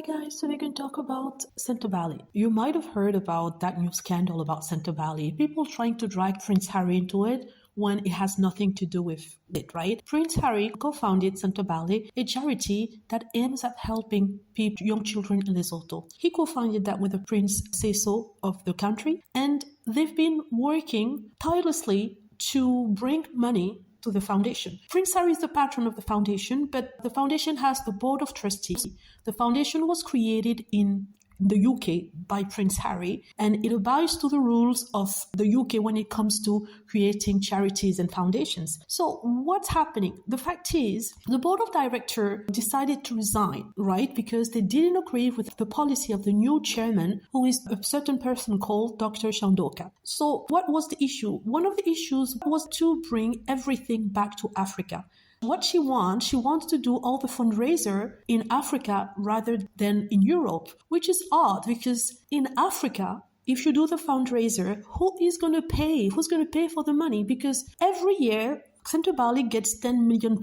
guys, so we can talk about Sentebale. You might have heard about that new scandal about Sentebale. People trying to drag Prince Harry into it when it has nothing to do with it, right? Prince Harry co-founded Sentabale, a charity that aims at helping young children in Lesotho. He co-founded that with the Prince say-so of the country, and they've been working tirelessly to bring money to the foundation. Prince Harry is the patron of the foundation, but the foundation has the board of trustees. The foundation was created in the UK by Prince Harry, and it abides to the rules of the UK when it comes to creating charities and foundations. So what's happening? The fact is, the board of directors decided to resign, right? Because they didn't agree with the policy of the new chairman, who is a certain person called Dr. Chandoka. So what was the issue? One of the issues was to bring everything back to Africa. What she wants to do all the fundraiser in Africa rather than in Europe, which is odd because in Africa, if you do the fundraiser, who is going to pay? Who's going to pay for the money? Because every year, Sentabale gets £10 million,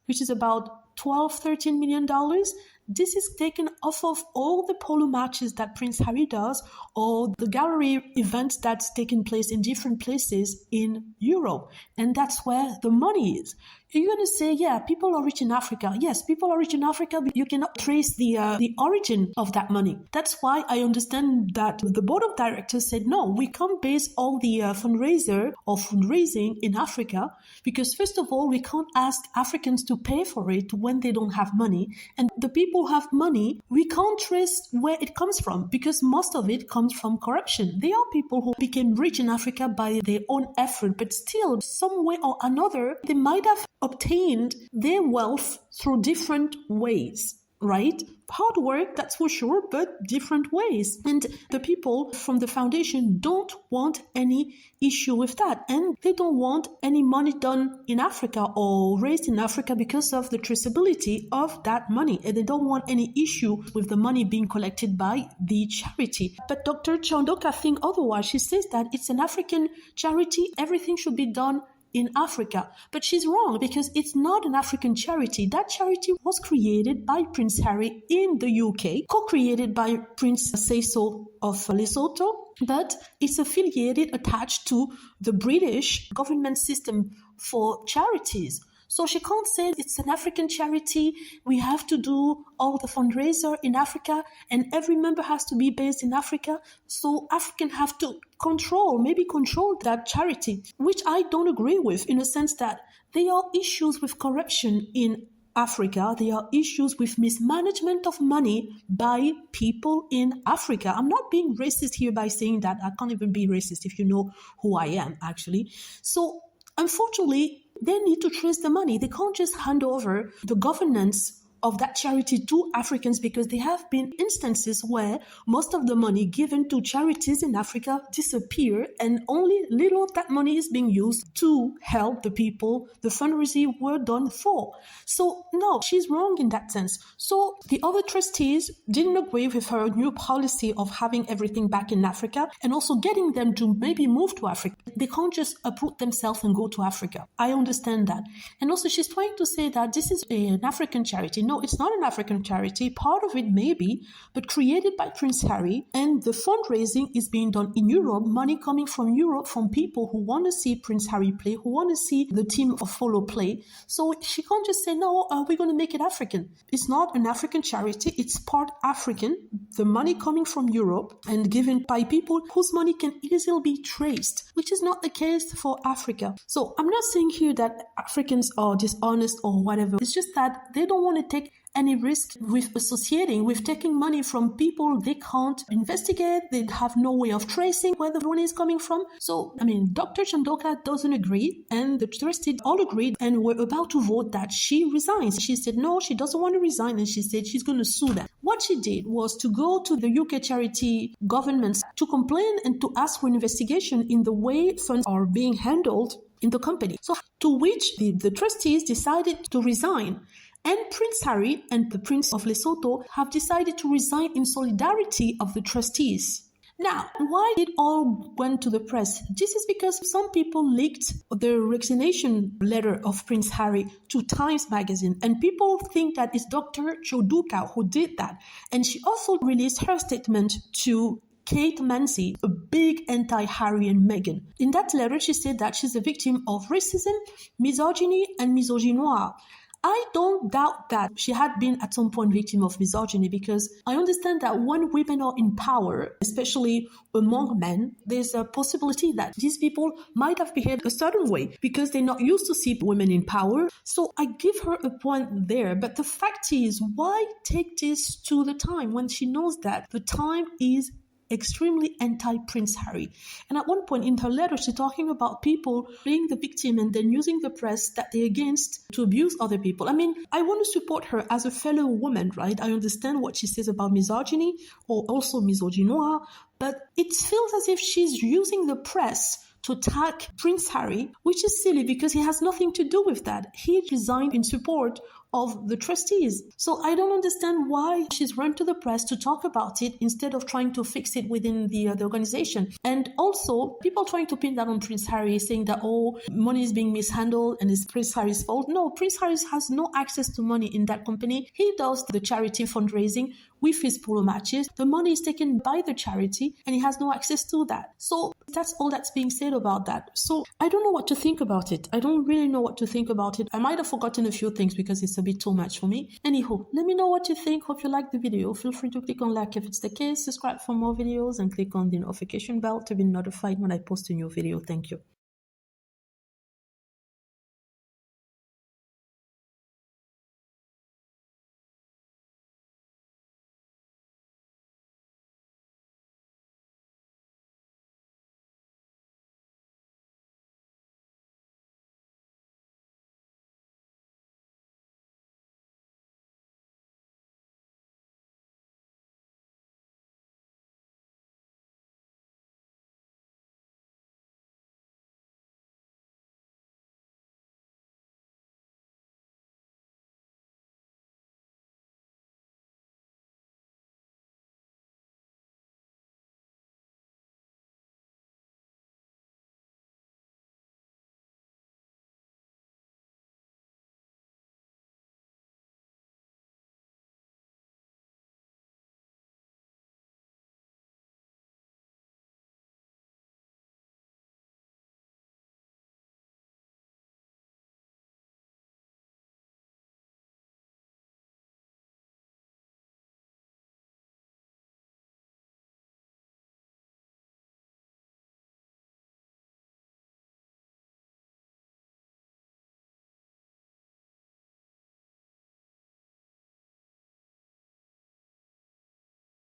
which is about $13 million. This is taken off of all the polo matches that Prince Harry does, or the gallery events that's taking place in different places in Europe. And that's where the money is. You're going to say, yeah, people are rich in Africa. Yes, people are rich in Africa, but you cannot trace the origin of that money. That's why I understand that the board of directors said, no, we can't base all the fundraising in Africa, because first of all, we can't ask Africans to pay for it when they don't have money. And the people who have money, we can't trace where it comes from, because most of it comes from corruption. There are people who became rich in Africa by their own effort, but still, some way or another, they might have obtained their wealth through different ways, right? Hard work, that's for sure, but different ways. And the people from the foundation don't want any issue with that. And they don't want any money done in Africa or raised in Africa because of the traceability of that money. And they don't want any issue with the money being collected by the charity. But Dr. Chandoka thinks otherwise. She says that it's an African charity. Everything should be done in Africa. But she's wrong, because it's not an African charity. That charity was created by Prince Harry in the UK, co-created by Prince Say-so of Lesotho, but it's affiliated, attached to the British government system for charities. So she can't say it's an African charity, we have to do all the fundraiser in Africa, and every member has to be based in Africa. So Africans have to control that charity, which I don't agree with, in a sense that there are issues with corruption in Africa. There are issues with mismanagement of money by people in Africa. I'm not being racist here by saying that. I can't even be racist if you know who I am, actually. So unfortunately, they need to trace the money. They can't just hand over the governance of that charity to Africans, because there have been instances where most of the money given to charities in Africa disappear, and only little of that money is being used to help the people the fundraising were done for. So no, she's wrong in that sense. So the other trustees didn't agree with her new policy of having everything back in Africa, and also getting them to maybe move to Africa. They can't just uproot themselves and go to Africa. I understand that. And also she's trying to say that this is an African charity. No, it's not an African charity. Part of it may be, but created by Prince Harry, and the fundraising is being done in Europe, money coming from Europe, from people who want to see Prince Harry play, who want to see the team of Follow play. So she can't just say, no, we're going to make it African. It's not an African charity. It's part African. The money coming from Europe and given by people whose money can easily be traced, which is not the case for Africa. So I'm not saying here that Africans are dishonest or whatever. It's just that they don't want to take any risk with associating with taking money from people they can't investigate. They have no way of tracing where the money is coming from. So, Dr. Chandoka doesn't agree, and the trustees all agreed, and were about to vote that she resigns. She said no, she doesn't want to resign, and she said she's going to sue them. What she did was to go to the UK charity governments to complain and to ask for an investigation in the way funds are being handled in the company. So, to which the trustees decided to resign. And Prince Harry and the Prince of Lesotho have decided to resign in solidarity of the trustees. Now, why it all went to the press? This is because some people leaked the resignation letter of Prince Harry to Times Magazine, and people think that it's Dr. Choduka who did that. And she also released her statement to Kate Mansi, a big anti-Harry and Meghan. In that letter, she said that she's a victim of racism, misogyny, and misogynoir. I don't doubt that she had been at some point victim of misogyny, because I understand that when women are in power, especially among men, there's a possibility that these people might have behaved a certain way because they're not used to see women in power. So I give her a point there. But the fact is, why take this to the Time when she knows that the Time is extremely anti-Prince Harry? And at one point in her letter, she's talking about people being the victim and then using the press that they're against to abuse other people. I mean, I want to support her as a fellow woman, right? I understand what she says about misogyny or also misogynoir, but it feels as if she's using the press to attack Prince Harry, which is silly because he has nothing to do with that. He resigned in support of the trustees. So I don't understand why she's run to the press to talk about it instead of trying to fix it within the organization. And also, people trying to pin that on Prince Harry, saying that, oh, money is being mishandled and it's Prince Harry's fault. No, Prince Harry has no access to money in that company. He does the charity fundraising with his polo matches. The money is taken by the charity and he has no access to that. So that's all that's being said about that. So I don't know what to think about it. I don't really know what to think about it. I might have forgotten a few things because it's a bit too much for me. Anyhow, let me know what you think. Hope you like the video. Feel free to click on like if it's the case, subscribe for more videos, and click on the notification bell to be notified when I post a new video. Thank you.